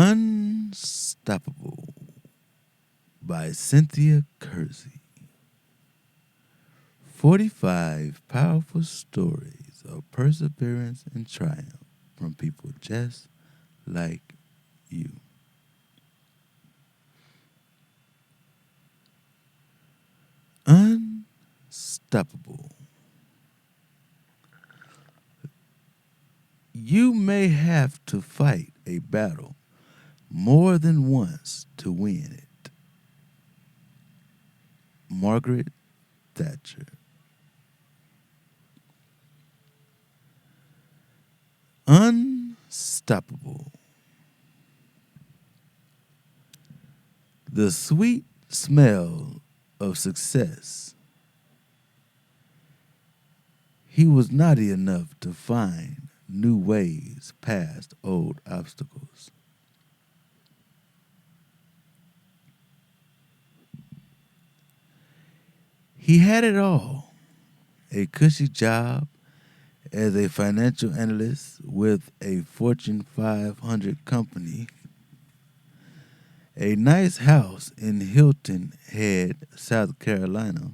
Unstoppable by Cynthia KERSEY. 45 powerful stories of perseverance and triumph from people just like you. Unstoppable. You may have to fight a battle more than once to win it. Margaret Thatcher. Unstoppable. The sweet smell of success. He was naughty enough to find new ways past old obstacles. He had it all: a cushy job as a financial analyst with a Fortune 500 company, a nice house in Hilton Head, South Carolina,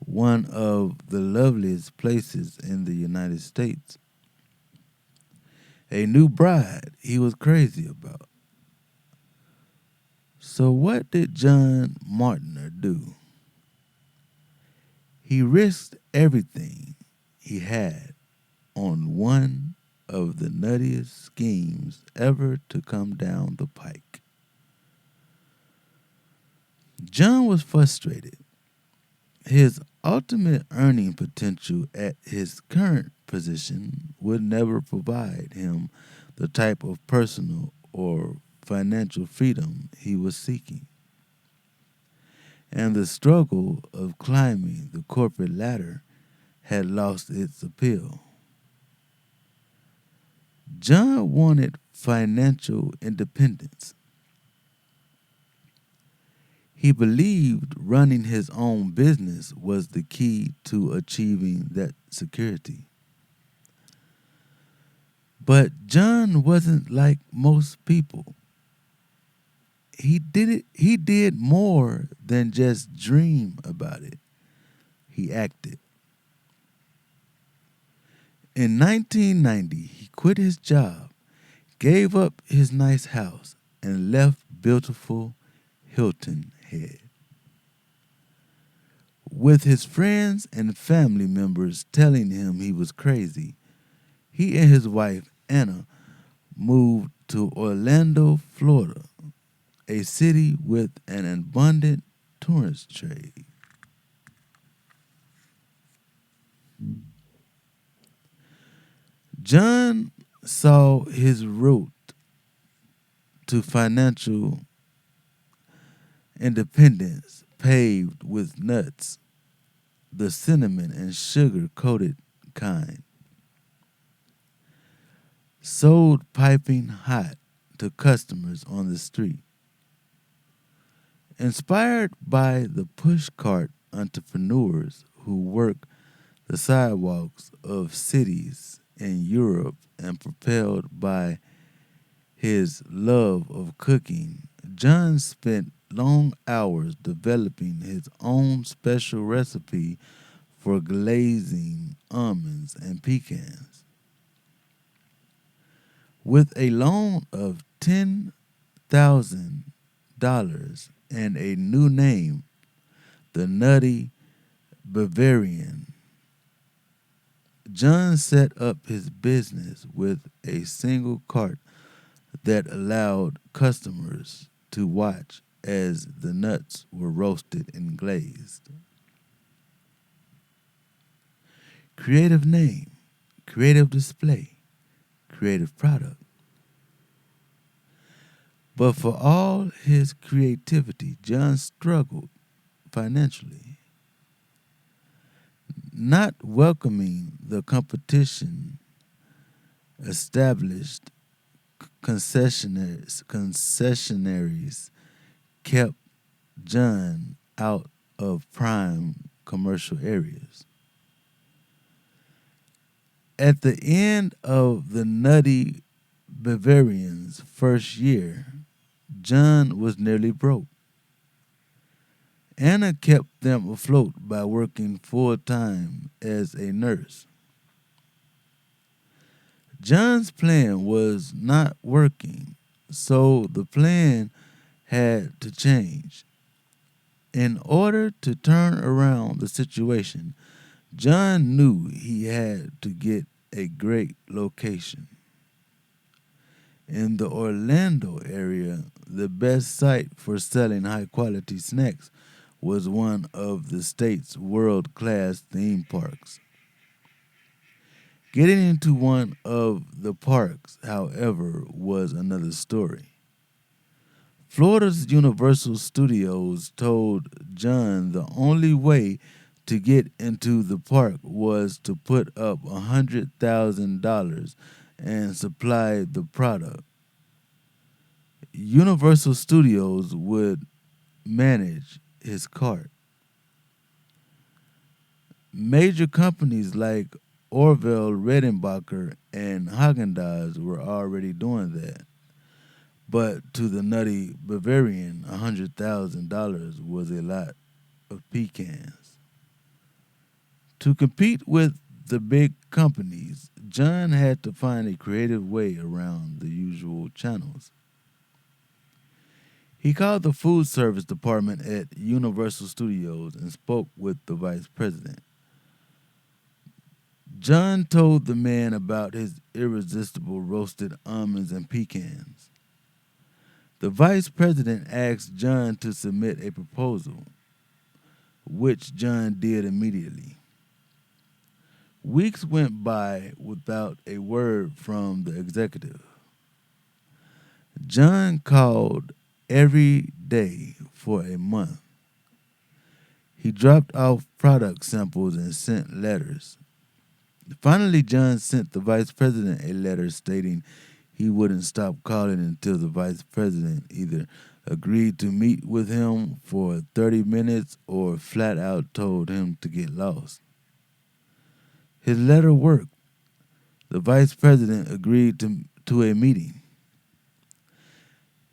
one of the loveliest places in the United States, a new bride he was crazy about. So what did John Martiner do? He risked everything he had on one of the nuttiest schemes ever to come down the pike. John was frustrated. His ultimate earning potential at his current position would never provide him the type of personal or financial freedom he was seeking. And the struggle of climbing the corporate ladder had lost its appeal. John wanted financial independence. He believed running his own business was the key to achieving that security. But John wasn't like most people. He did more than just dream about it. He acted. In 1990, he quit his job, gave up his nice house, and left beautiful Hilton Head. With his friends and family members telling him he was crazy, he and his wife, Anna, moved to Orlando, Florida, a city with an abundant tourist trade. John saw his route to financial independence paved with nuts, the cinnamon and sugar coated kind, sold piping hot to customers on the street. Inspired by the pushcart entrepreneurs who work the sidewalks of cities in Europe and propelled by his love of cooking, John spent long hours developing his own special recipe for glazing almonds and pecans. With a loan of $10,000 and a new name, the Nutty Bavarian, John set up his business with a single cart that allowed customers to watch as the nuts were roasted and glazed. Creative name, creative display, creative product. But for all his creativity, John struggled financially, not welcoming the competition. Established concessionaries kept John out of prime commercial areas. At the end of the Nutty Bavarian's first year, John was nearly broke. Anna kept them afloat by working full time as a nurse. John's plan was not working, so the plan had to change. In order to turn around the situation, John knew he had to get a great location. In the Orlando area, the best site for selling high quality snacks was one of the state's world class theme parks. Getting into one of the parks, however, was another story. Florida's Universal Studios told John the only way to get into the park was to put up $100,000 and supply the product. Universal Studios would manage his cart. Major companies like Orville Redenbacher and Haagen-Dazs were already doing that. But to the nutty Bavarian, $100,000 was a lot of pecans. To compete with the big companies, John had to find a creative way around the usual channels. He called the food service department at Universal Studios and spoke with the vice president. John told the man about his irresistible roasted almonds and pecans. The vice president asked John to submit a proposal, which John did immediately. Weeks went by without a word from the executive. John called every day for a month. He dropped off product samples and sent letters. Finally, John sent the vice president a letter stating he wouldn't stop calling until the vice president either agreed to meet with him for 30 minutes or flat out told him to get lost. His letter worked. The vice president agreed to a meeting.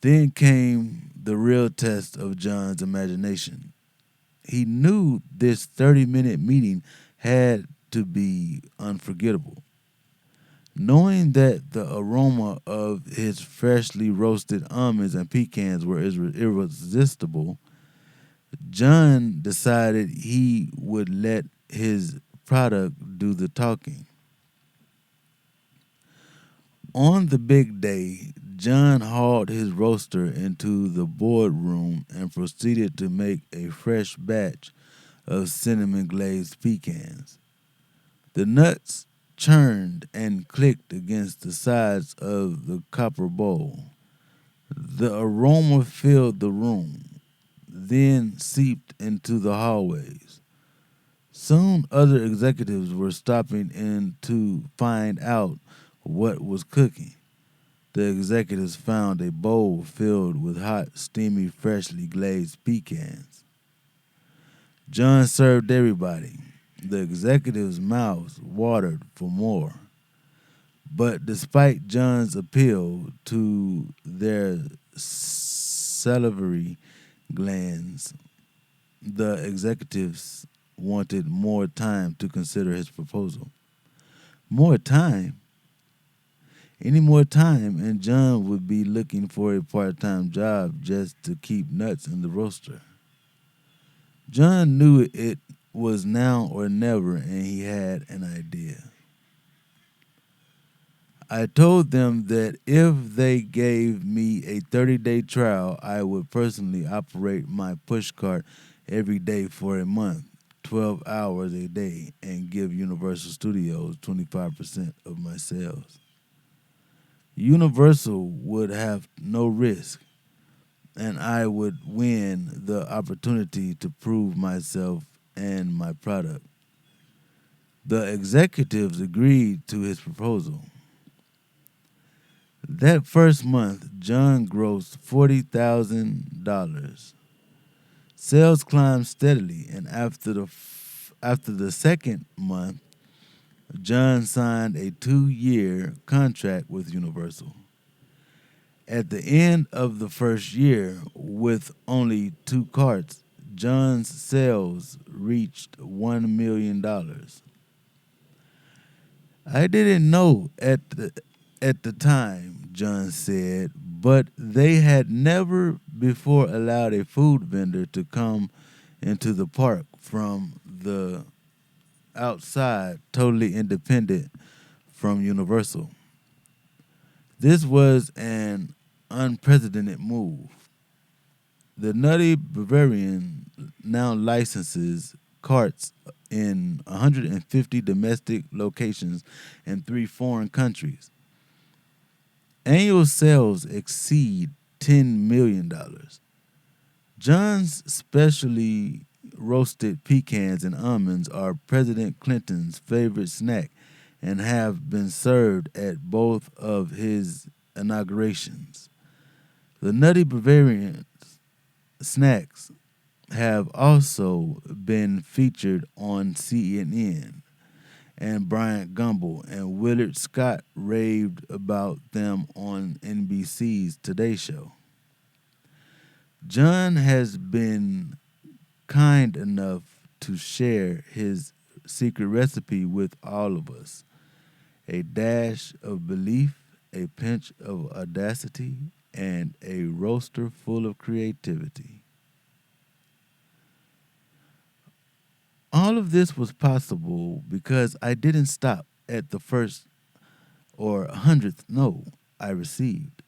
Then came the real test of John's imagination. He knew this 30-minute meeting had to be unforgettable. Knowing that the aroma of his freshly roasted almonds and pecans were irresistible, John decided he would let his product do the talking. On the big day, John hauled his roaster into the boardroom and proceeded to make a fresh batch of cinnamon glazed pecans. The nuts churned and clicked against the sides of the copper bowl. The aroma filled the room, then seeped into the hallways. Soon other executives were stopping in to find out what was cooking. The executives found a bowl filled with hot, steamy, freshly glazed pecans. John served everybody. The executives' mouths watered for more. But despite John's appeal to their salivary glands, the executives wanted more time to consider his proposal. More time? Any more time, and John would be looking for a part-time job just to keep nuts in the roaster. John knew it was now or never, and he had an idea. I told them that if they gave me a 30-day trial, I would personally operate my push cart every day for a month, 12 hours a day, and give Universal Studios 25% of my sales. Universal would have no risk, and I would win the opportunity to prove myself and my product. The executives agreed to his proposal. That first month, John grossed $40,000. Sales climbed steadily, and after the second month, John signed a 2-year contract with Universal. At the end of the first year, with only 2 carts, John's sales reached $1 million. I didn't know at the time, John said, but they had never before allowed a food vendor to come into the park from the outside, totally independent from Universal. This was an unprecedented move. The Nutty Bavarian now licenses carts in 150 domestic locations in 3 foreign countries. Annual sales exceed $10 million. John's specially roasted pecans and almonds are President Clinton's favorite snack and have been served at both of his inaugurations. The Nutty Bavarian snacks have also been featured on CNN, and Bryant Gumbel and Willard Scott raved about them on NBC's Today Show. John has been kind enough to share his secret recipe with all of us: a dash of belief, a pinch of audacity, and a roaster full of creativity. All of this was possible because I didn't stop at the first or 100th no I received.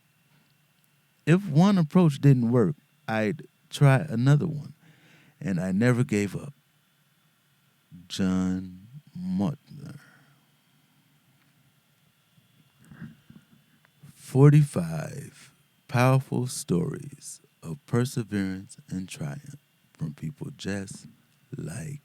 If one approach didn't work, I'd try another one, and I never gave up. John Mutner. 45 powerful stories of perseverance and triumph from people just like